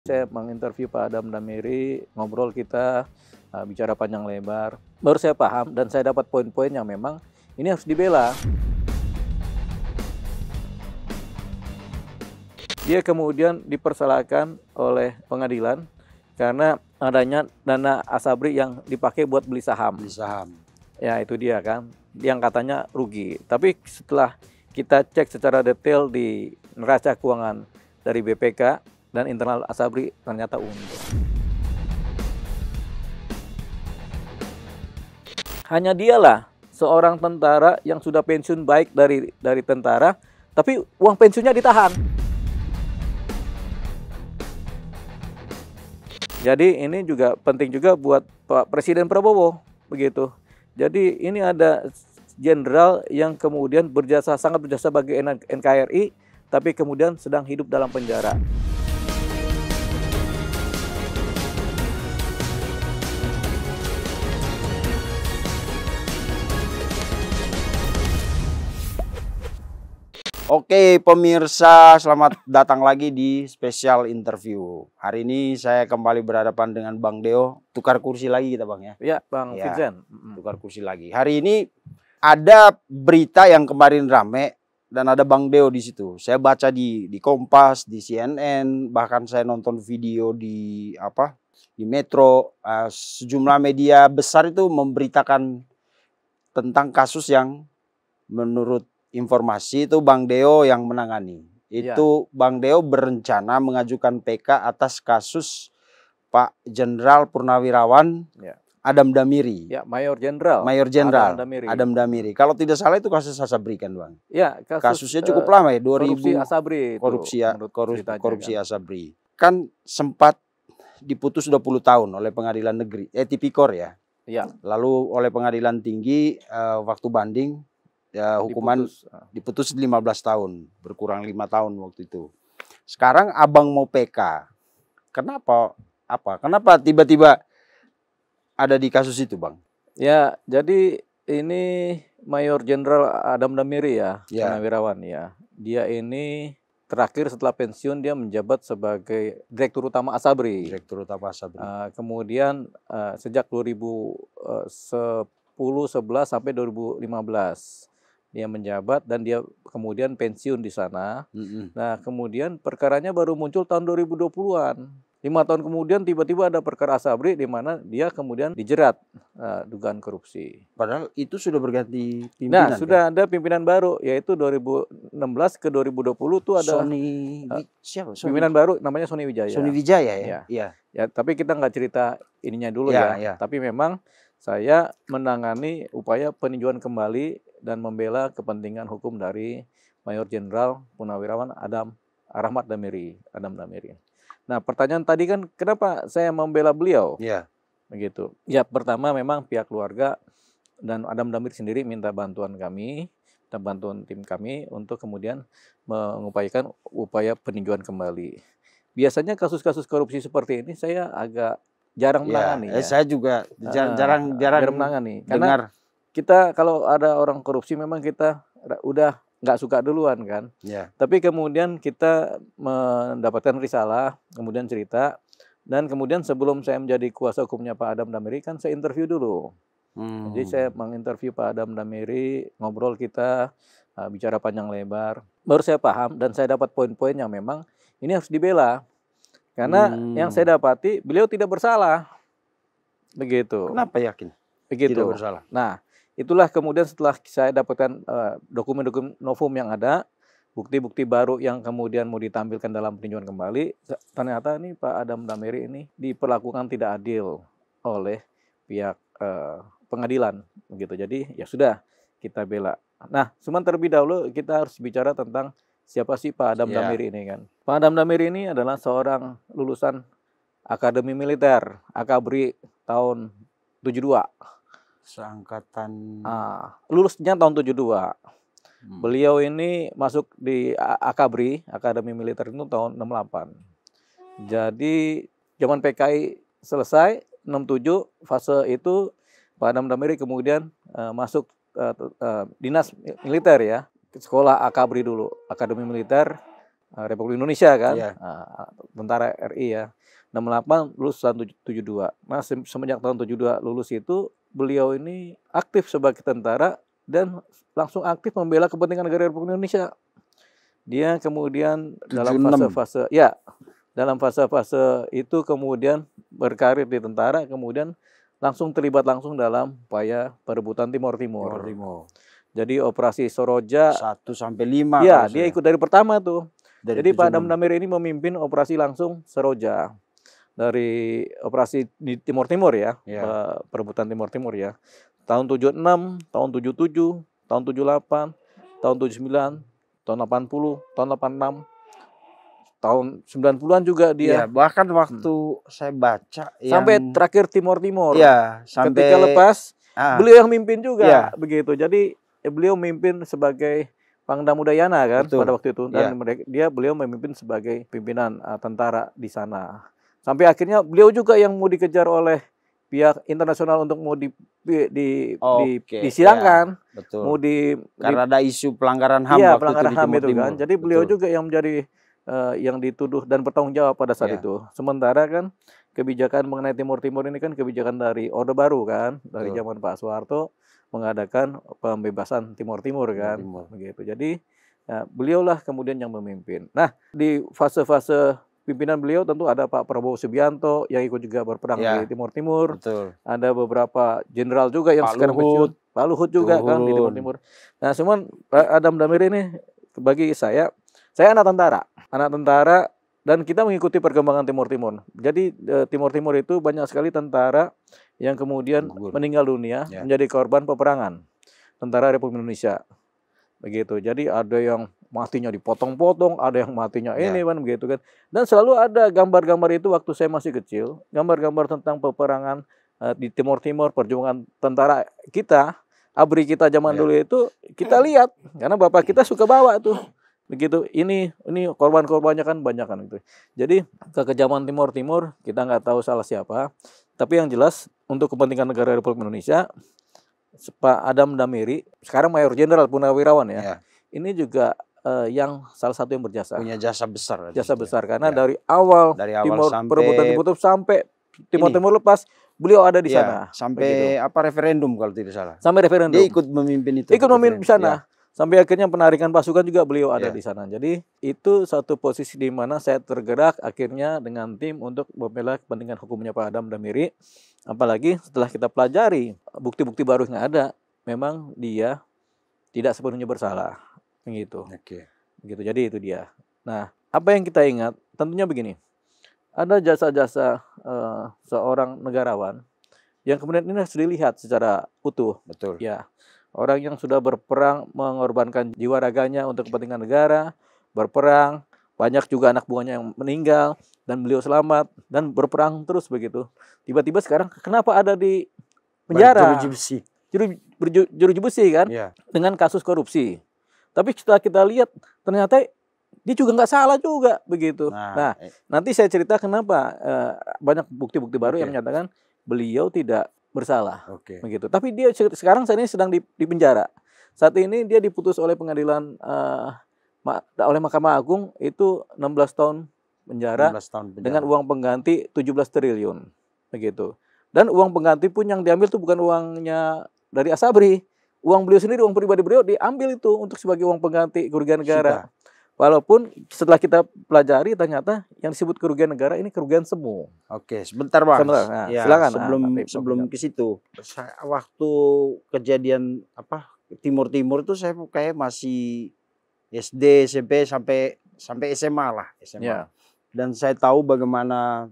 Saya menginterview Pak Adam Damiri, ngobrol kita, bicara panjang lebar. Baru saya paham dan saya dapat poin-poin yang memang ini harus dibela. Dia kemudian dipersalahkan oleh pengadilan karena adanya dana Asabri yang dipakai buat beli saham. Beli saham. Ya itu dia kan, yang katanya rugi. Tapi setelah kita cek secara detail di neraca keuangan dari BPK dan internal Asabri ternyata untung. Hanya dialah seorang tentara yang sudah pensiun baik dari tentara, tapi uang pensiunnya ditahan. Jadi ini juga penting juga buat Pak Presiden Prabowo, begitu. Jadi ini ada jenderal yang kemudian sangat berjasa bagi NKRI, tapi kemudian sedang hidup dalam penjara. Oke pemirsa, selamat datang lagi di spesial interview. Hari ini saya kembali berhadapan dengan Bang Deo. Tukar kursi lagi kita Bang ya? Ya Bang Ya, Firjan. tukar kursi lagi. Hari ini ada berita yang kemarin rame dan ada Bang Deo di situ. Saya baca di Kompas, di CNN, bahkan saya nonton video di Metro. Sejumlah media besar itu memberitakan tentang kasus yang menurut informasi itu Bang Deo yang menangani. Itu Bang Deo berencana mengajukan PK atas kasus Pak Jenderal Purnawirawan Adam Damiri. Ya, Mayor Jenderal. Mayor Jenderal Adam Damiri. Kalau tidak salah itu kasus Asabri kan Bang? Ya, kasusnya cukup lama ya, 2000. Korupsi Asabri itu, korupsi Asabri. Kan sempat diputus 20 tahun oleh pengadilan negeri, Tipikor ya. Ya. Lalu oleh pengadilan tinggi waktu banding hukuman diputus 15 tahun, berkurang 5 tahun waktu itu. Sekarang Abang mau PK. Kenapa tiba-tiba ada di kasus itu, Bang? Ya, jadi ini Mayor Jenderal Adam Damiri ya, Purnawirawan ya. Dia ini terakhir setelah pensiun dia menjabat sebagai Direktur Utama Asabri. Direktur Utama Asabri. Kemudian sejak 2010-11 sampai 2015 dia menjabat dan dia kemudian pensiun di sana. Nah, kemudian perkaranya baru muncul tahun 2020-an. 5 tahun kemudian tiba-tiba ada perkara Asabri di mana dia kemudian dijerat dugaan korupsi. Padahal itu sudah berganti pimpinan. Nah, sudah ada pimpinan baru yaitu 2016 ke 2020 itu ada siapa? Pimpinan baru namanya Sony Wijaya. Sony Wijaya ya. Iya. Ya, tapi kita nggak cerita ininya dulu ya. Tapi memang saya menangani upaya peninjauan kembali dan membela kepentingan hukum dari Mayor Jenderal Purnawirawan Adam Damiri. Nah, pertanyaan tadi kan kenapa saya membela beliau? Iya. Begitu. Ya, pertama memang pihak keluarga dan Adam Damiri sendiri minta bantuan kami dan bantuan tim kami untuk kemudian mengupayakan upaya peninjauan kembali. Biasanya kasus-kasus korupsi seperti ini saya agak jarang menangani. Saya juga jarang menangani. Karena kita kalau ada orang korupsi memang kita udah nggak suka duluan kan. Tapi kemudian kita mendapatkan risalah, kemudian cerita, dan kemudian sebelum saya menjadi kuasa hukumnya Pak Adam Damiri kan saya interview dulu. Jadi saya menginterview Pak Adam Damiri, ngobrol kita, bicara panjang lebar. Baru saya paham dan saya dapat poin-poin yang memang ini harus dibela. Karena yang saya dapati beliau tidak bersalah. Begitu. Kenapa yakin? Begitu. Tidak bersalah. Nah, itulah kemudian setelah saya dapatkan dokumen-dokumen novum yang ada, bukti-bukti baru yang kemudian mau ditampilkan dalam peninjauan kembali, ternyata nih Pak Adam Damiri ini diperlakukan tidak adil oleh pihak pengadilan, begitu. Jadi ya sudah kita bela. Nah, cuman terlebih dahulu kita harus bicara tentang siapa sih Pak Adam Damiri ini kan. Pak Adam Damiri ini adalah seorang lulusan Akademi Militer, Akabri tahun 72. Seangkatan. Lulusnya tahun 72. Beliau ini masuk di Akabri, Akademi Militer itu tahun 68. Jadi zaman PKI selesai, 67 fase itu Pak Adam Damiri kemudian masuk dinas militer ya. Sekolah Akabri dulu, Akademi Militer. Republik Indonesia kan, Iya. tentara RI ya. 68 lulus tahun 72. Nah, semenjak tahun 72 lulus itu beliau ini aktif sebagai tentara dan langsung aktif membela kepentingan negara Republik Indonesia. Dia kemudian 76. dalam fase-fase itu kemudian berkarir di tentara, kemudian langsung terlibat langsung dalam upaya perebutan Timor Timur. Jadi operasi Soroja 1-5. Ya, dia ikut dari pertama tuh. Jadi 76. Pak Adam Damiri ini memimpin operasi langsung Soroja. Dari operasi di Timor Timur ya, perebutan Timor Timur ya. Tahun 76, tahun 77, tahun 78, tahun 79, tahun 80, tahun 86, tahun 90-an juga dia. Ya, bahkan waktu saya baca sampai terakhir Timor Timur. Ya, sampai ketika lepas beliau yang mimpin juga begitu. Jadi beliau memimpin sebagai Pangdam Udayana kan pada waktu itu, dan beliau memimpin sebagai pimpinan tentara di sana. Sampai akhirnya beliau juga yang mau dikejar oleh pihak internasional untuk mau disidangkan, karena ada isu pelanggaran HAM waktu pelanggaran HAM itu kan. Jadi beliau juga yang menjadi yang dituduh dan bertanggung jawab pada saat itu. Sementara kan kebijakan mengenai Timor Timur ini kan kebijakan dari Orde Baru kan, dari zaman Pak Soeharto mengadakan pembebasan Timor Timur kan, begitu. Jadi beliaulah kemudian yang memimpin. Nah, di fase-fase pimpinan beliau tentu ada Pak Prabowo Subianto yang ikut juga berperang di Timor Timur. Ada beberapa jenderal juga yang sekarang pensiun. Pak Luhut juga kan di Timor Timur. Nah, cuman Adam Damiri ini bagi saya anak tentara dan kita mengikuti perkembangan Timor Timur. Jadi Timor Timur itu banyak sekali tentara yang kemudian meninggal dunia menjadi korban peperangan tentara Republik Indonesia. Begitu. Jadi ada yang matinya dipotong-potong, ada yang matinya ini kan begitu kan. Dan selalu ada gambar-gambar itu waktu saya masih kecil, gambar-gambar tentang peperangan di Timor Timur, perjuangan tentara kita, ABRI kita zaman dulu itu kita lihat karena bapak kita suka bawa tuh. Begitu. Ini korban-korbannya kan banyak kan itu. Jadi kekejaman Timor Timur kita nggak tahu salah siapa, tapi yang jelas untuk kepentingan negara Republik Indonesia Pak Adam Damiri sekarang Mayor Jenderal Purnawirawan ya. Ini juga yang salah satu yang berjasa. Punya jasa besar. Jasa besar karena dari awal Timor perebutan Timur sampai Timor Timur lepas beliau ada di sana. Sampai referendum kalau tidak salah. Sampai referendum. Dia ikut memimpin itu. Ikut memimpin di sana. Sampai akhirnya penarikan pasukan juga beliau ada di sana. Jadi itu satu posisi di mana saya tergerak akhirnya dengan tim untuk membela kepentingan hukumnya Pak Adam Damiri. Apalagi setelah kita pelajari bukti-bukti baru yang ada, memang dia tidak sepenuhnya bersalah. Begitu. Begitu. Jadi itu dia. Nah, apa yang kita ingat? Tentunya begini. Ada jasa-jasa seorang negarawan yang kemudian ini harus dilihat secara utuh. Betul. Ya. Orang yang sudah berperang mengorbankan jiwa raganya untuk kepentingan negara, berperang, banyak juga anak buahnya yang meninggal dan beliau selamat dan berperang terus begitu. Tiba-tiba sekarang kenapa ada di penjara? Berjeruji besi kan? Dengan kasus korupsi. Tapi setelah kita lihat ternyata dia juga nggak salah juga begitu. Nah, nanti saya cerita kenapa banyak bukti-bukti baru yang menyatakan beliau tidak bersalah, begitu. Tapi dia sekarang saat ini sedang di penjara. Saat ini dia diputus oleh pengadilan oleh Mahkamah Agung itu 16 tahun penjara dengan uang pengganti 17 triliun, begitu. Dan uang pengganti pun yang diambil itu bukan uangnya dari Asabri, uang beliau sendiri, uang pribadi beliau diambil itu untuk sebagai uang pengganti kerugian negara. Walaupun setelah kita pelajari ternyata yang disebut kerugian negara ini kerugian semu. Sebentar Bang. Nah, silakan. Sebelum ke situ, waktu kejadian Timor Timur itu saya kayak masih SD, SMP sampai SMA lah, SMA. Dan saya tahu bagaimana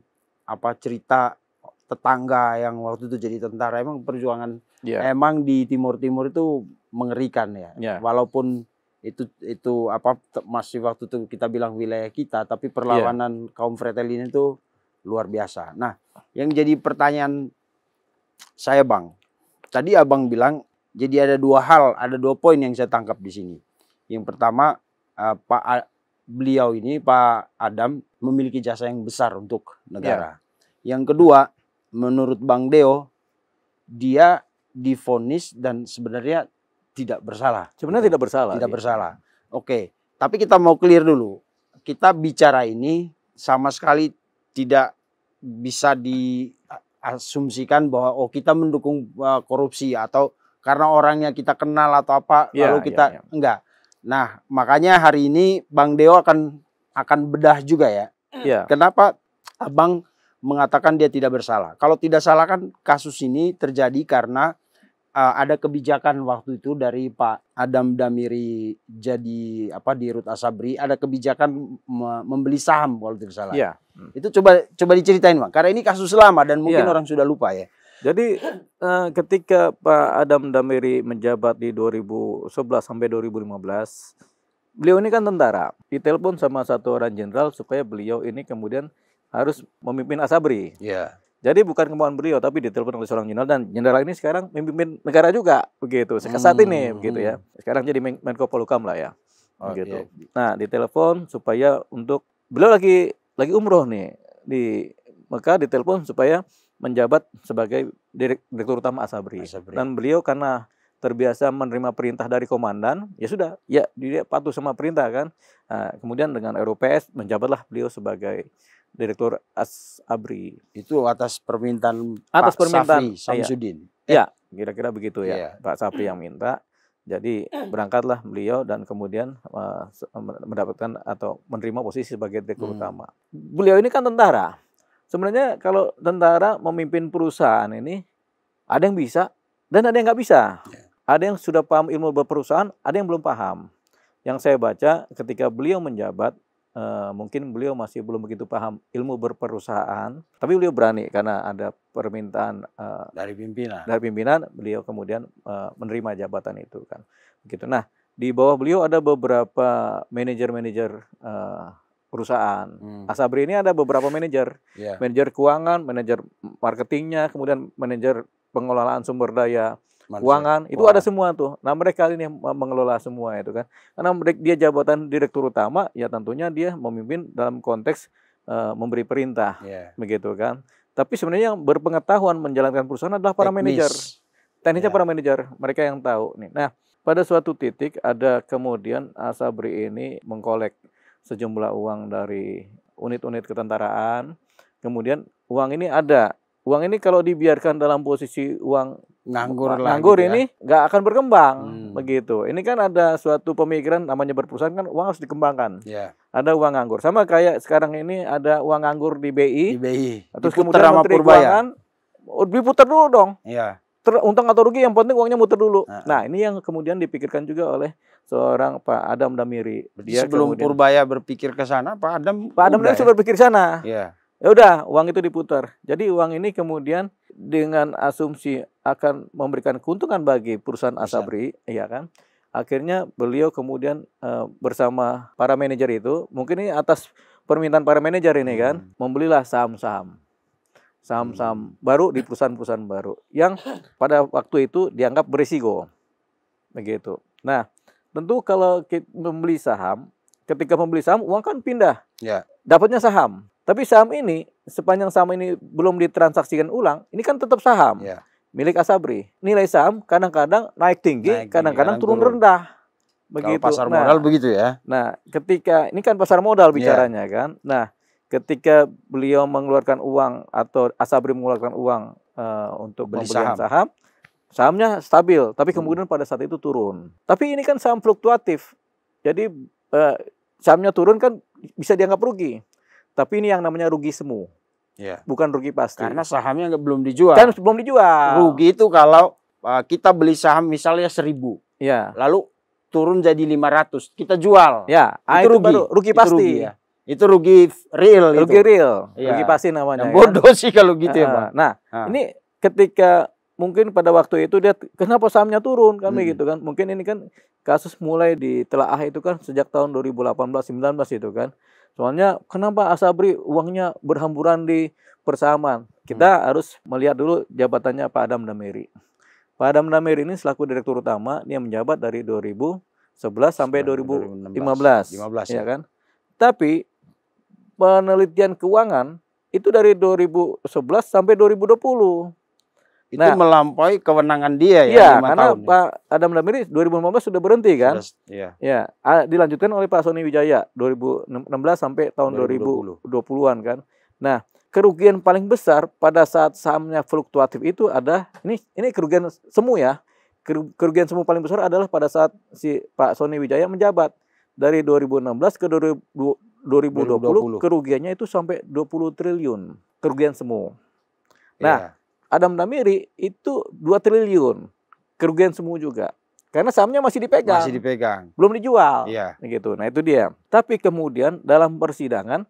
cerita tetangga yang waktu itu jadi tentara. Emang perjuangan emang di Timor Timur itu mengerikan ya. Walaupun itu masih waktu itu kita bilang wilayah kita, tapi perlawanan kaum Fretilin itu luar biasa. Nah, yang jadi pertanyaan saya Bang, tadi Abang bilang jadi ada dua poin yang saya tangkap di sini. Yang pertama beliau ini Pak Adam memiliki jasa yang besar untuk negara. Yang kedua, menurut Bang Deo, dia divonis dan sebenarnya tidak bersalah. Sebenarnya tidak bersalah. Tidak bersalah. Tapi kita mau clear dulu. kita bicara ini sama sekali tidak bisa diasumsikan bahwa oh kita mendukung korupsi atau karena orangnya kita kenal atau apa lalu kita enggak. Nah, makanya hari ini Bang Deo akan bedah juga ya. Kenapa Abang mengatakan dia tidak bersalah? Kalau tidak salah kan kasus ini terjadi karena ada kebijakan waktu itu dari Pak Adam Damiri jadi di Ruth Asabri, ada kebijakan membeli saham kalau tidak salah. Itu coba diceritain Bang, karena ini kasus lama dan mungkin orang sudah lupa ya. Jadi ketika Pak Adam Damiri menjabat di 2011 sampai 2015, beliau ini kan tentara, ditelepon sama satu orang jenderal supaya beliau ini kemudian harus memimpin Asabri. Jadi bukan kemauan beliau, tapi ditelepon oleh seorang jenderal, dan jenderal ini sekarang memimpin negara juga, begitu. Saat ini, begitu ya. Sekarang jadi Menko Polhukam lah ya, begitu. Nah, ditelepon supaya untuk beliau lagi umroh nih di Mekah, ditelepon supaya menjabat sebagai direktur utama Asabri. Dan beliau karena terbiasa menerima perintah dari komandan, ya sudah, ya dia patuh sama perintah kan. Nah, kemudian dengan RUPS menjabatlah beliau sebagai direktur Asabri. Itu atas permintaan Safri Samsudin. Ya, kira-kira begitu ya. Pak Safri yang minta. Jadi berangkatlah beliau dan kemudian mendapatkan atau menerima posisi sebagai direktur utama. Beliau ini kan tentara. Sebenarnya kalau tentara memimpin perusahaan ini ada yang bisa dan ada yang nggak bisa. Ada yang sudah paham ilmu berperusahaan, ada yang belum paham. Yang saya baca ketika beliau menjabat, mungkin beliau masih belum begitu paham ilmu berperusahaan, tapi beliau berani karena ada permintaan dari pimpinan, beliau kemudian menerima jabatan itu kan. Begitu. Nah, di bawah beliau ada beberapa manajer-manajer perusahaan. Asabri ini ada beberapa manajer, manajer keuangan, manajer marketingnya, kemudian manajer pengelolaan sumber daya keuangan, itu ada semua tuh. Nah, mereka ini mengelola semua itu kan. Karena dia jabatan direktur utama, ya tentunya dia memimpin dalam konteks memberi perintah, begitu kan. Tapi sebenarnya yang berpengetahuan menjalankan perusahaan adalah para manajer. Teknisnya para manajer, mereka yang tahu nih. Nah, pada suatu titik ada kemudian Asabri ini mengkolek sejumlah uang dari unit-unit ketentaraan. Kemudian uang ini kalau dibiarkan dalam posisi uang nganggur ini nggak akan berkembang, begitu. Ini kan ada suatu pemikiran namanya berperusahaan kan uang harus dikembangkan. Ada uang nganggur, sama kayak sekarang ini ada uang nganggur di BI. Terus kemudian Menteri Keuangan diputar dulu dong. Untung atau rugi yang penting uangnya muter dulu. Nah, ini yang kemudian dipikirkan juga oleh seorang Pak Adam Damiri. Dia sebelum Purbaya berpikir ke sana, Pak Adam sudah berpikir sana. Ya udah, uang itu diputar. Jadi uang ini kemudian dengan asumsi akan memberikan keuntungan bagi perusahaan Asabri, ya kan? Akhirnya beliau kemudian bersama para manajer itu, mungkin ini atas permintaan para manajer ini kan, membelilah saham-saham baru di perusahaan-perusahaan baru yang pada waktu itu dianggap berisiko, begitu. Nah, tentu kalau kita membeli saham, ketika membeli saham uang kan pindah, dapatnya saham. Tapi saham ini sepanjang saham ini belum ditransaksikan ulang, ini kan tetap saham milik Asabri. Nilai saham kadang-kadang naik tinggi, kadang-kadang turun rendah, begitu. Kalau pasar modal begitu ya. Nah, ketika ini kan pasar modal bicaranya kan. Nah, ketika beliau mengeluarkan uang atau Asabri mengeluarkan uang untuk pembelian saham, sahamnya stabil, tapi kemudian pada saat itu turun. Tapi ini kan saham fluktuatif, jadi sahamnya turun kan bisa dianggap rugi. Tapi ini yang namanya rugi semu, bukan rugi pasti. Karena sahamnya belum dijual. Kan belum dijual. Rugi itu kalau kita beli saham misalnya 1.000, lalu turun jadi 500, kita jual. Itu rugi. Baru rugi pasti. Itu rugi real. Rugi real, rugi pasti namanya. Bodoh sih kalau gitu ya, Pak. Nah, ini ketika mungkin pada waktu itu dia kenapa sahamnya turun kan begitu kan? Mungkin ini kan kasus mulai ditelaah itu kan sejak tahun 2018-19 itu kan. Soalnya kenapa Asabri uangnya berhamburan di persahaman? Kita harus melihat dulu jabatannya Pak Adam Damiri. Pak Adam Damiri ini selaku direktur utama, dia menjabat dari 2011 sampai 2015 ya kan. Tapi penelitian keuangan itu dari 2011 sampai 2020. Itu melampaui kewenangan dia ya, 5 karena tahun. Pak Adam Damiri 2015 sudah berhenti kan? Iya. Ya, dilanjutkan oleh Pak Sony Wijaya 2016 sampai tahun 2020-an kan. Nah, kerugian paling besar pada saat sahamnya fluktuatif itu ada ini kerugian semu ya. Kerugian semu paling besar adalah pada saat si Pak Sony Wijaya menjabat dari 2016 ke 2020 kerugiannya itu sampai 20 triliun kerugian semu. Nah, Adam Damiri itu 2 triliun kerugian semu juga. Karena sahamnya masih dipegang. Belum dijual. Gitu. Nah, itu dia. Tapi kemudian dalam persidangan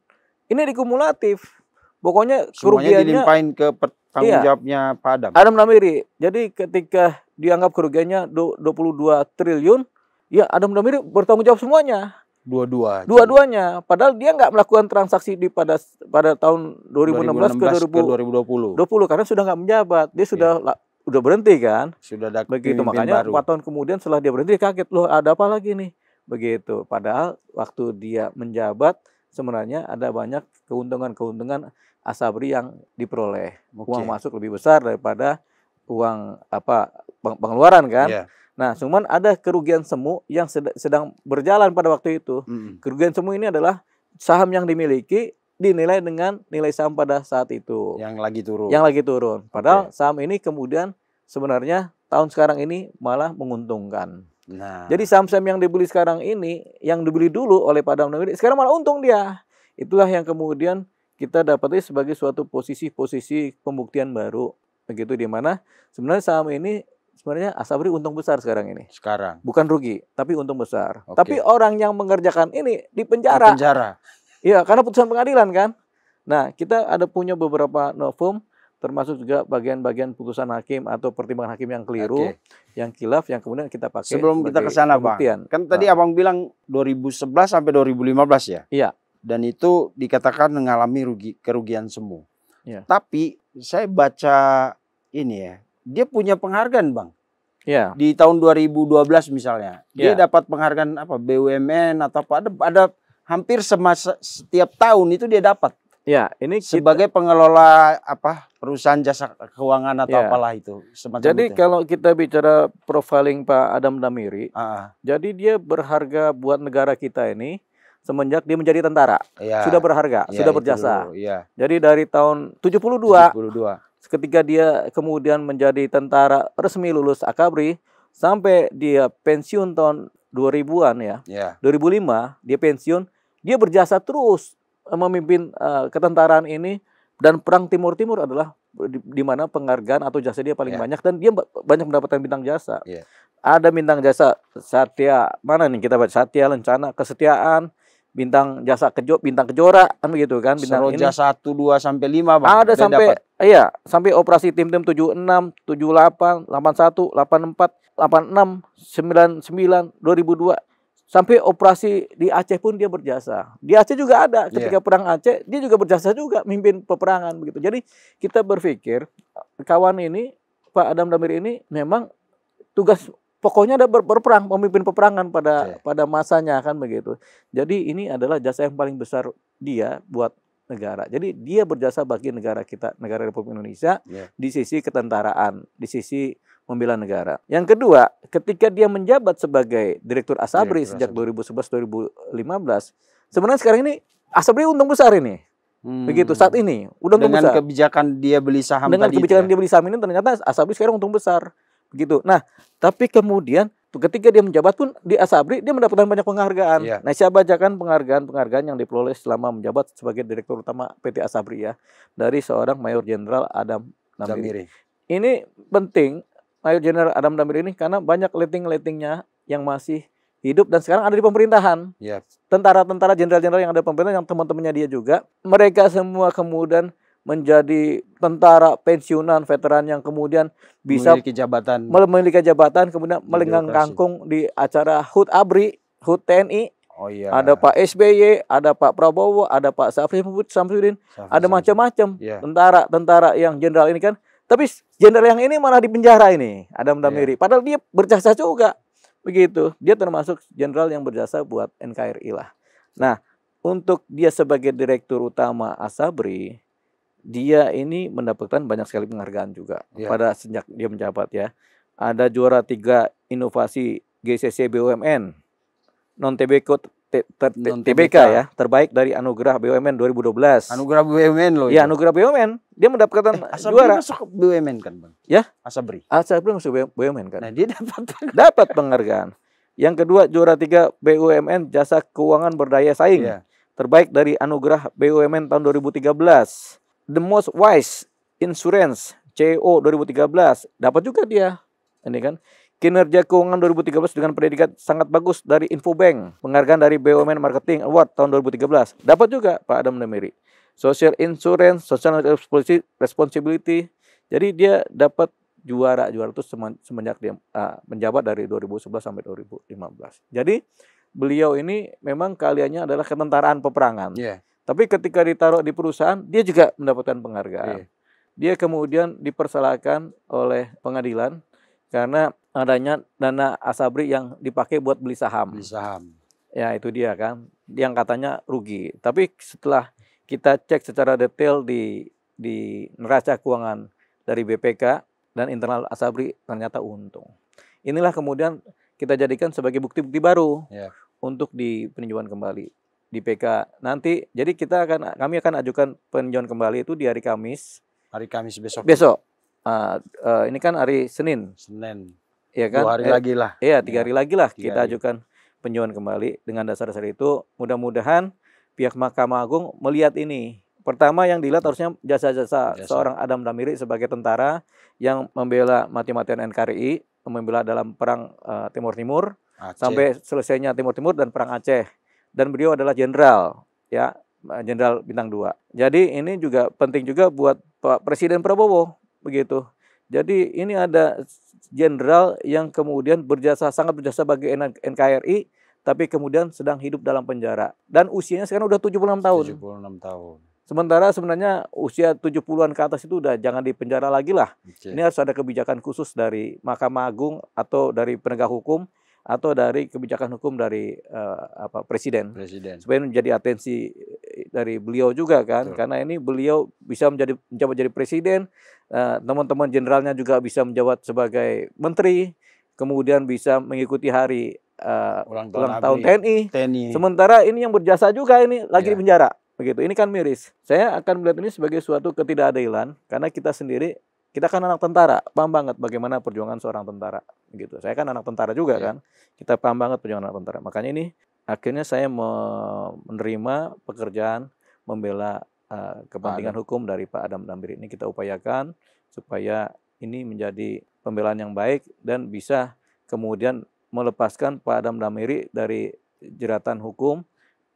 ini dikumulatif. Pokoknya semuanya dilimpahin ke tanggung jawabnya Pak Adam. Adam Damiri. Jadi ketika dianggap kerugiannya 22 triliun, ya Adam Damiri bertanggung jawab semuanya. Dua-duanya. Padahal dia nggak melakukan transaksi pada tahun 2016 ke 2020 karena sudah nggak menjabat. Dia udah berhenti kan. Sudah ada begitu, makanya baru. 4 tahun kemudian setelah dia berhenti kaget, loh ada apa lagi nih? Begitu. Padahal waktu dia menjabat sebenarnya ada banyak keuntungan Asabri yang diperoleh. Uang masuk lebih besar daripada uang pengeluaran kan. Nah, cuman ada kerugian semu yang sedang berjalan pada waktu itu. Kerugian semu ini adalah saham yang dimiliki dinilai dengan nilai saham pada saat itu. Yang lagi turun. Padahal saham ini kemudian sebenarnya tahun sekarang ini malah menguntungkan. Nah. Jadi saham-saham yang dibeli sekarang ini, yang dibeli dulu oleh Pak Adam Damiri, sekarang malah untung dia. Itulah yang kemudian kita dapati sebagai suatu posisi pembuktian baru. Begitu di mana sebenarnya saham ini sebenarnya Asabri untung besar sekarang ini. Bukan rugi, tapi untung besar. Tapi orang yang mengerjakan ini di penjara. Iya, karena putusan pengadilan kan. Nah, kita punya beberapa novum, termasuk juga bagian-bagian putusan hakim atau pertimbangan hakim yang keliru, yang khilaf, yang kemudian kita pakai. Sebelum kita ke sana, Bang. Kan tadi Abang bilang 2011 sampai 2015 ya? Iya. Dan itu dikatakan mengalami kerugian semu. Iya. Tapi saya baca ini ya, dia punya penghargaan, Bang. Iya. Di tahun 2012 misalnya, dia dapat penghargaan apa? BUMN atau apa? Ada hampir setiap tahun itu dia dapat. Ya, ini sebagai pengelola perusahaan jasa keuangan atau apalah itu. Jadi kalau kita bicara profiling Pak Adam Damiri, jadi dia berharga buat negara kita ini semenjak dia menjadi tentara. Sudah berharga, sudah berjasa. Jadi dari tahun 72. Ketika dia kemudian menjadi tentara resmi lulus Akabri sampai dia pensiun tahun 2000-an ya. 2005 dia pensiun, dia berjasa terus memimpin ketentaraan ini, dan perang Timur Timur adalah di mana penghargaan atau jasa dia paling banyak, dan dia banyak mendapatkan bintang jasa. Ada bintang jasa Satya, mana nih kita baca, Satya Lencana Kesetiaan, bintang jasa bintang Kejora kan begitu kan, bintang Seroja 1 2 sampai 5 Bang. Ada sampai sampai operasi tim-tim 76, 78, 81, 84, 86, 99, 2002 sampai operasi di Aceh pun dia berjasa. Di Aceh juga ada ketika perang Aceh, dia juga berjasa juga mimpin peperangan begitu. Jadi kita berpikir kawan ini Pak Adam Damiri ini memang tugas pokoknya ada berperang, memimpin peperangan pada masanya kan begitu. Jadi ini adalah jasa yang paling besar dia buat negara. Jadi dia berjasa bagi negara kita, negara Republik Indonesia, di sisi ketentaraan, di sisi membela negara. Yang kedua, ketika dia menjabat sebagai Direktur Asabri sejak 2011-2015, sebenarnya sekarang ini Asabri untung besar ini. Begitu saat ini, udah untung besar. Dengan kebijakan dia beli saham Dengan kebijakan dia beli saham ini ternyata Asabri sekarang untung besar. Begitu. Nah, tapi kemudian ketika dia menjabat pun di Asabri dia mendapatkan banyak penghargaan. Nah, saya bacakan penghargaan yang diperoleh selama menjabat sebagai Direktur Utama PT Asabri ya, dari seorang Mayor Jenderal Adam Damiri. Ini penting, Mayor Jenderal Adam Damiri ini, karena banyak letting-lettingnya yang masih hidup dan sekarang ada di pemerintahan. Tentara-tentara jenderal-jenderal yang ada di pemerintahan, yang teman-temannya dia juga, mereka semua kemudian menjadi tentara pensiunan veteran yang kemudian bisa memiliki jabatan kemudian melenggang kangkung di acara HUT ABRI, HUT TNI. Ada Pak SBY, ada Pak Prabowo, ada Pak Samsudin, ada macam-macam tentara yang jenderal ini kan. Tapi jenderal yang ini malah di penjara ini, Adam Damiri. Padahal dia berjasa juga. Begitu. Dia termasuk jenderal yang berjasa buat NKRI lah. Nah, untuk dia sebagai Direktur Utama Asabri, dia ini mendapatkan banyak sekali penghargaan juga pada sejak dia menjabat ya. Ada juara 3 inovasi GCC BUMN non TBK ya, terbaik dari Anugerah BUMN 2012. Anugerah BUMN loh. Ya, Anugerah BUMN. Dia mendapatkan juara. Masuk BUMN kan, Bang? Ya, Asabri. Asabri masuk BUMN kan. Nah, dia dapat penghargaan. Yang kedua, juara 3 BUMN Jasa Keuangan Berdaya Saing. Terbaik dari Anugerah BUMN tahun 2013. The Most Wise Insurance CEO 2013. Dapat juga dia. Ini kan. Kinerja Keuangan 2013 dengan predikat sangat bagus dari Infobank. Penghargaan dari BUMN Marketing Award tahun 2013. Dapat juga Pak Adam Damiri. Social Insurance, Social Responsibility. Jadi dia dapat juara itu semenjak dia menjabat dari 2011 sampai 2015. Jadi beliau ini memang keahliannya adalah ketentaraan peperangan. Tapi ketika ditaruh di perusahaan, dia juga mendapatkan penghargaan. Dia kemudian dipersalahkan oleh pengadilan karena adanya dana Asabri yang dipakai buat beli saham. Ya, itu dia kan. Yang katanya rugi. Tapi setelah kita cek secara detail di neraca keuangan dari BPK dan internal Asabri, ternyata untung. Inilah kemudian kita jadikan sebagai bukti-bukti baru untuk di peninjauan kembali di PK nanti. Jadi kami akan ajukan peninjauan kembali itu di hari Kamis. Hari Kamis besok. Ini kan hari Senin. Ya kan? 2 hari lagi lah. Iya, 3 hari lagi lah kita ajukan peninjauan kembali. Dengan dasar-dasar itu, mudah-mudahan pihak Mahkamah Agung melihat ini. Pertama yang dilihat harusnya jasa-jasa seorang Adam Damiri sebagai tentara yang membela mati-matian NKRI, membela dalam perang Timur-Timur sampai selesainya Timur-Timur dan perang Aceh. Dan beliau adalah jenderal, ya, jenderal bintang 2. Jadi ini juga penting juga buat Pak Presiden Prabowo, begitu. Jadi ini ada jenderal yang kemudian sangat berjasa bagi NKRI, tapi kemudian sedang hidup dalam penjara. Dan usianya sekarang udah 76 tahun. 76 tahun. Sementara sebenarnya usia 70-an ke atas itu udah jangan dipenjara lagi lah. Ini harus ada kebijakan khusus dari Mahkamah Agung atau dari penegak hukum atau dari kebijakan hukum dari Presiden. Supaya menjadi atensi dari beliau juga kan. Karena ini beliau bisa menjabat jadi presiden. Teman-teman jenderalnya juga bisa menjabat sebagai menteri, kemudian bisa mengikuti hari ulang tahun TNI. Sementara ini yang berjasa juga ini lagi di penjara, begitu. Ini kan miris. Saya akan melihat ini sebagai suatu ketidakadilan karena kita kan anak tentara, paham banget bagaimana perjuangan seorang tentara, gitu. Saya kan anak tentara juga kan, kita paham banget perjuangan anak tentara. Makanya ini akhirnya saya menerima pekerjaan membela kepentingan hukum dari Pak Adam Damiri. Ini kita upayakan supaya ini menjadi pembelaan yang baik dan bisa kemudian melepaskan Pak Adam Damiri dari jeratan hukum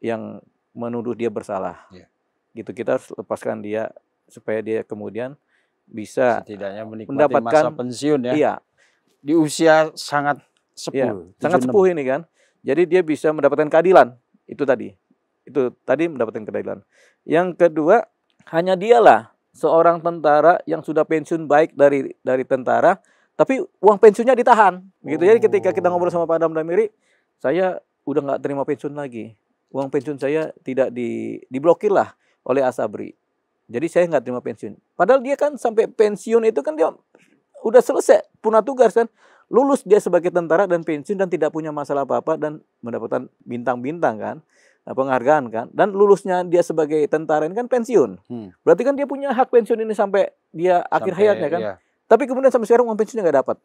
yang menuduh dia bersalah. Gitu, kita harus lepaskan dia supaya dia kemudian bisa setidaknya menikmati masa pensiun ya. Iya. Di usia sangat sepuh. Sangat sepuh ini kan. Jadi dia bisa mendapatkan keadilan. Itu tadi mendapatkan keadilan. Yang kedua, hanya dialah seorang tentara yang sudah pensiun baik dari tentara, tapi uang pensiunnya ditahan. Gitu. Jadi ketika kita ngobrol sama Pak Adam Damiri, saya udah nggak terima pensiun lagi. Uang pensiun saya tidak diblokir lah oleh Asabri. Jadi saya nggak terima pensiun. Padahal dia kan sampai pensiun itu kan dia udah selesai punah tugas kan. Lulus dia sebagai tentara dan pensiun dan tidak punya masalah apa-apa dan mendapatkan bintang-bintang kan. Penghargaan kan. Dan lulusnya dia sebagai tentara ini kan pensiun. Berarti kan dia punya hak pensiun ini sampai dia akhir hayatnya kan. Tapi kemudian sampai sekarang uang pensiunnya nggak dapat.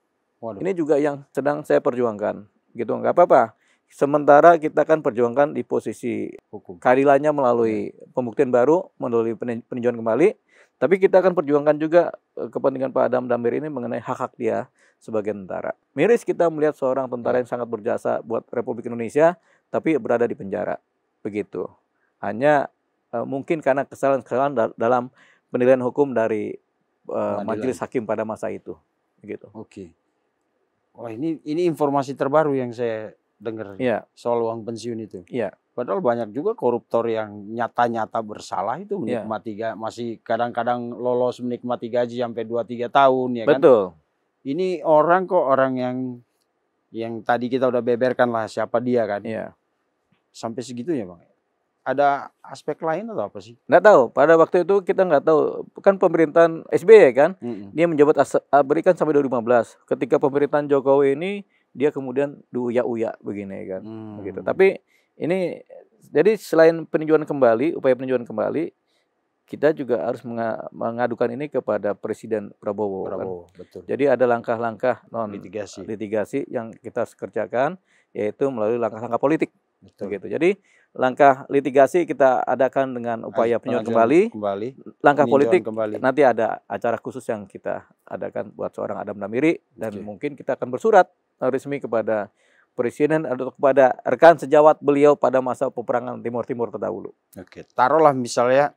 Ini juga yang sedang saya perjuangkan. Gitu, nggak apa-apa. Sementara kita kan perjuangkan di posisi hukum. Keadilannya melalui pembuktian baru, melalui peninjauan kembali. Tapi kita akan perjuangkan juga kepentingan Pak Adam Damiri ini mengenai hak-hak dia sebagai tentara. Miris kita melihat seorang tentara yang sangat berjasa buat Republik Indonesia, tapi berada di penjara. Begitu. Hanya mungkin karena kesalahan-kesalahan dalam penilaian hukum dari majelis hakim pada masa itu. Begitu. Oke. Wah, ini informasi terbaru yang saya dengar soal uang pensiun itu. Padahal banyak juga koruptor yang nyata-nyata bersalah itu menikmati masih kadang-kadang lolos menikmati gaji sampai 2-3 tahun ya kan. Betul. Ini orang yang tadi kita udah beberkan lah siapa dia kan. Iya. Sampai segitunya Bang. ada aspek lain atau apa sih? Nggak tahu. Pada waktu itu kita nggak tahu. Kan pemerintahan SBY kan, dia menjabat berikan sampai 2015. Ketika pemerintahan Jokowi ini, dia kemudian diuyak-uyak begini kan, begitu. Tapi ini, jadi selain peninjauan kembali, upaya peninjauan kembali, kita juga harus mengadukan ini kepada Presiden Prabowo kan? Betul. Jadi ada langkah-langkah non litigasi yang kita harus kerjakan, yaitu melalui langkah-langkah politik. Betul. Begitu. Jadi langkah litigasi kita adakan dengan upaya peninjauan kembali. Langkah politik nanti ada acara khusus yang kita adakan buat seorang Adam Damiri, dan mungkin kita akan bersurat resmi kepada Presiden atau kepada rekan sejawat beliau pada masa peperangan Timur Timur terdahulu. Taruhlah misalnya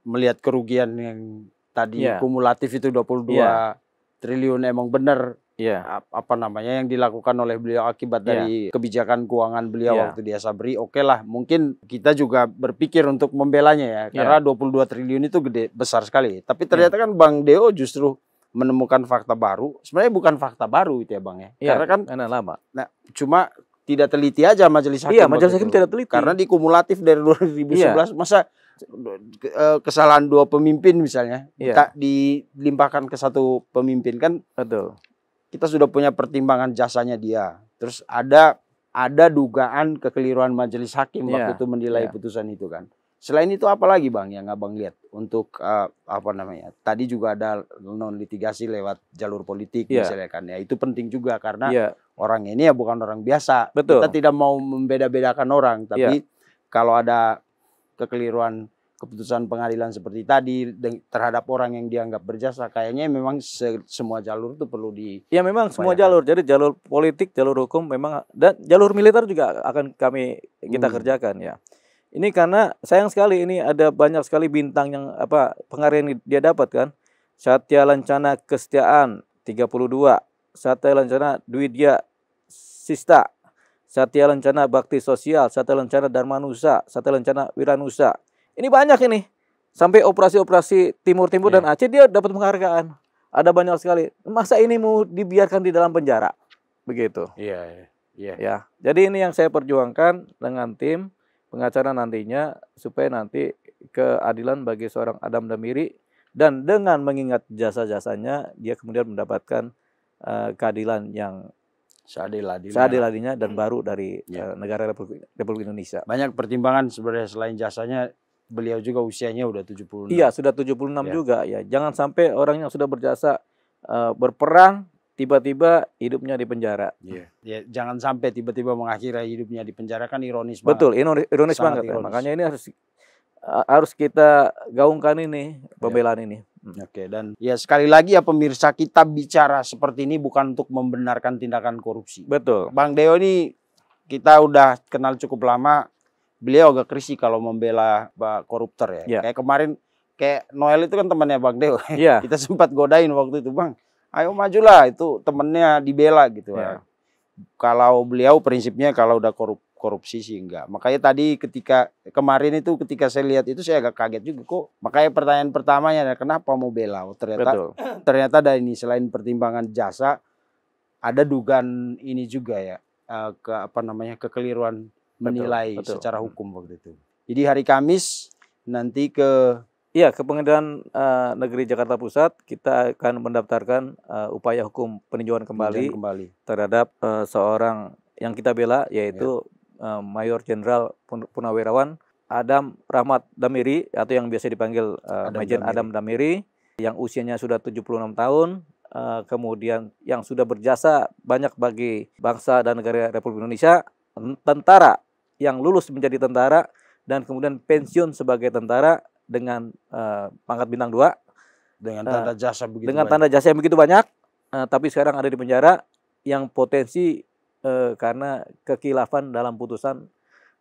melihat kerugian yang tadi kumulatif itu 22 triliun emang benar. Apa namanya yang dilakukan oleh beliau akibat dari kebijakan keuangan beliau waktu di Asabri, oke lah, mungkin kita juga berpikir untuk membelanya ya, karena 22 triliun itu besar sekali. Tapi ternyata kan Bang Deo justru menemukan fakta baru. Sebenarnya bukan fakta baru itu ya Bang ya, karena kan lama. Nah, cuma tidak teliti aja majelis hakim. Majelis hakim tidak teliti. Karena dikumulatif dari 2011, masa kesalahan 2 pemimpin misalnya tak dilimpahkan ke satu pemimpin kan? Betul. Kita sudah punya pertimbangan jasanya dia. Terus ada dugaan kekeliruan majelis hakim waktu itu menilai putusan itu kan. Selain itu apa lagi Bang yang Abang lihat untuk apa namanya? Tadi juga ada non litigasi lewat jalur politik misalnya kan. Ya itu penting juga karena orang ini ya bukan orang biasa. Betul. Kita tidak mau membeda-bedakan orang, tapi kalau ada kekeliruan keputusan pengadilan seperti tadi terhadap orang yang dianggap berjasa, kayaknya memang semua jalur itu perlu di. Ya memang semua jalur. Jadi jalur politik, jalur hukum memang, dan jalur militer juga akan kita kerjakan ya. Ini karena sayang sekali ini ada banyak sekali bintang yang penghargaan yang dia dapat kan. Satya Lancana Kesetiaan 32, Satya Lancana Dwidya Sista, Satya Lancana Bakti Sosial, Satya Lancana Dharmanusa, Satya Lancana Wiranusa. Ini banyak ini. Sampai operasi-operasi Timur dan Aceh dia dapat penghargaan. Ada banyak sekali. Masa ini mau dibiarkan di dalam penjara? Begitu. Ya. Jadi ini yang saya perjuangkan dengan tim pengacara nantinya, supaya nanti keadilan bagi seorang Adam Damiri, dan dengan mengingat jasa-jasanya dia kemudian mendapatkan keadilan yang seadil-adilnya dan baru dari negara Republik Indonesia. Banyak pertimbangan sebenarnya, selain jasanya beliau juga usianya udah 76. Iya, sudah 76 juga ya. Jangan sampai orang yang sudah berjasa berperang tiba-tiba hidupnya di penjara. Ya, jangan sampai tiba-tiba mengakhiri hidupnya di penjara, kan ironis banget. Betul, ironis banget. Ya. Makanya ini harus kita gaungkan ini, pembelaan ini. Dan ya sekali lagi ya pemirsa, kita bicara seperti ini bukan untuk membenarkan tindakan korupsi. Betul. Bang Deo ini kita udah kenal cukup lama. Beliau agak risih kalau membela koruptor ya. Kayak kemarin, kayak Noel itu kan temannya Bang Deo. Kita sempat godain waktu itu, Bang, ayo majulah, itu temennya dibela gitu. Kalau beliau prinsipnya kalau udah korupsi sih enggak. Makanya tadi kemarin ketika saya lihat itu saya agak kaget juga kok. Makanya pertanyaan pertamanya adalah kenapa mau bela? Ternyata ada ini, selain pertimbangan jasa, ada dugaan ini juga ya, kekeliruan menilai secara hukum waktu itu. Jadi hari Kamis nanti ke Pengadilan Negeri Jakarta Pusat kita akan mendaftarkan upaya hukum peninjauan kembali terhadap seorang yang kita bela, yaitu Mayor Jenderal Purnawirawan Adam Rahmat Damiri, atau yang biasa dipanggil Majen Adam Damiri, yang usianya sudah 76 tahun, kemudian yang sudah berjasa banyak bagi bangsa dan negara Republik Indonesia, tentara yang lulus menjadi tentara dan kemudian pensiun sebagai tentara dengan pangkat bintang 2, dengan tanda jasa yang begitu banyak, tapi sekarang ada di penjara, yang potensi karena kekhilafan dalam putusan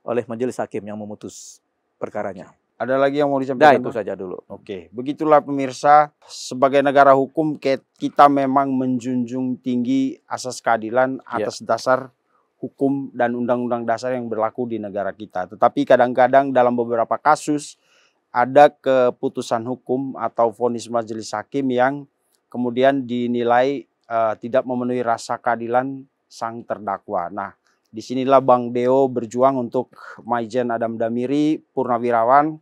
oleh majelis hakim yang memutus perkaranya. Ada lagi yang mau disampaikan? Itu saja dulu. Oke, begitulah pemirsa, sebagai negara hukum kita memang menjunjung tinggi asas keadilan atas dasar hukum dan undang-undang dasar yang berlaku di negara kita. Tetapi kadang-kadang dalam beberapa kasus ada keputusan hukum atau vonis majelis hakim yang kemudian dinilai tidak memenuhi rasa keadilan sang terdakwa. Nah, disinilah Bang Deo berjuang untuk Maijen Adam Damiri, Purnawirawan.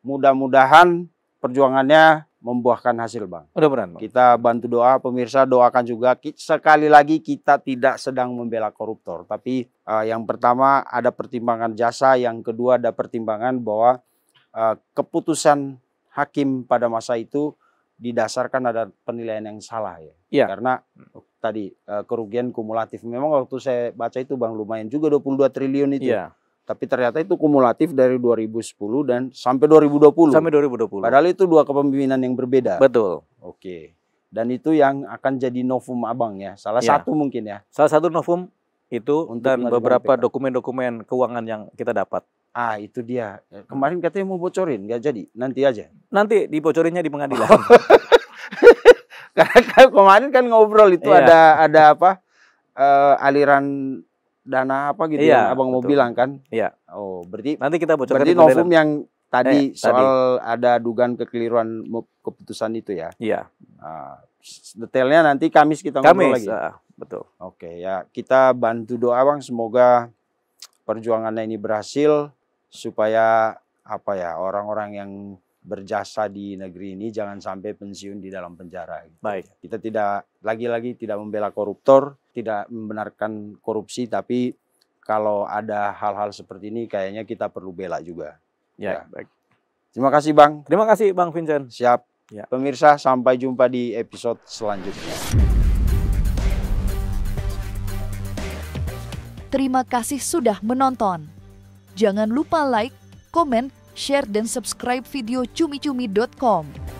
Mudah-mudahan perjuangannya membuahkan hasil, Bang. Mudah-mudahan, Bang. Kita bantu doa, pemirsa doakan juga. Sekali lagi kita tidak sedang membela koruptor, tapi yang pertama ada pertimbangan jasa, yang kedua ada pertimbangan bahwa keputusan hakim pada masa itu didasarkan ada penilaian yang salah ya. Iya. Karena tadi kerugian kumulatif. Memang waktu saya baca itu, Bang, lumayan juga 22 triliun itu. Iya. Tapi ternyata itu kumulatif dari 2010 dan sampai 2020. Sampai 2020. Padahal itu dua kepemimpinan yang berbeda. Betul. Oke. Dan itu yang akan jadi novum Abang ya. Salah satu mungkin ya. Salah satu novum itu Untuk dan beberapa dokumen-dokumen keuangan yang kita dapat. Ah, itu dia. Kemarin katanya mau bocorin, nggak jadi. Nanti aja. Nanti dibocorinnya di pengadilan. Karena kemarin kan ngobrol itu ada apa? Aliran dana apa gitu yang Abang mau bilang kan? Iya. Oh, berarti nanti kita bocorkan. Berarti novum yang tadi soal ada dugaan kekeliruan keputusan itu ya? Iya. Detailnya nanti Kamis kita ngobrol lagi. Betul. Oke, ya kita bantu doa, Bang, semoga perjuangannya ini berhasil supaya apa ya, orang-orang yang berjasa di negeri ini jangan sampai pensiun di dalam penjara. Gitu. Baik. Kita tidak lagi-lagi tidak membela koruptor, tidak membenarkan korupsi, tapi kalau ada hal-hal seperti ini kayaknya kita perlu bela juga. Ya. Baik. Terima kasih, Bang. Terima kasih, Bang Vincent. Siap. Ya. Pemirsa, sampai jumpa di episode selanjutnya. Terima kasih sudah menonton. Jangan lupa like, komen, share, dan subscribe video cumi-cumi.com.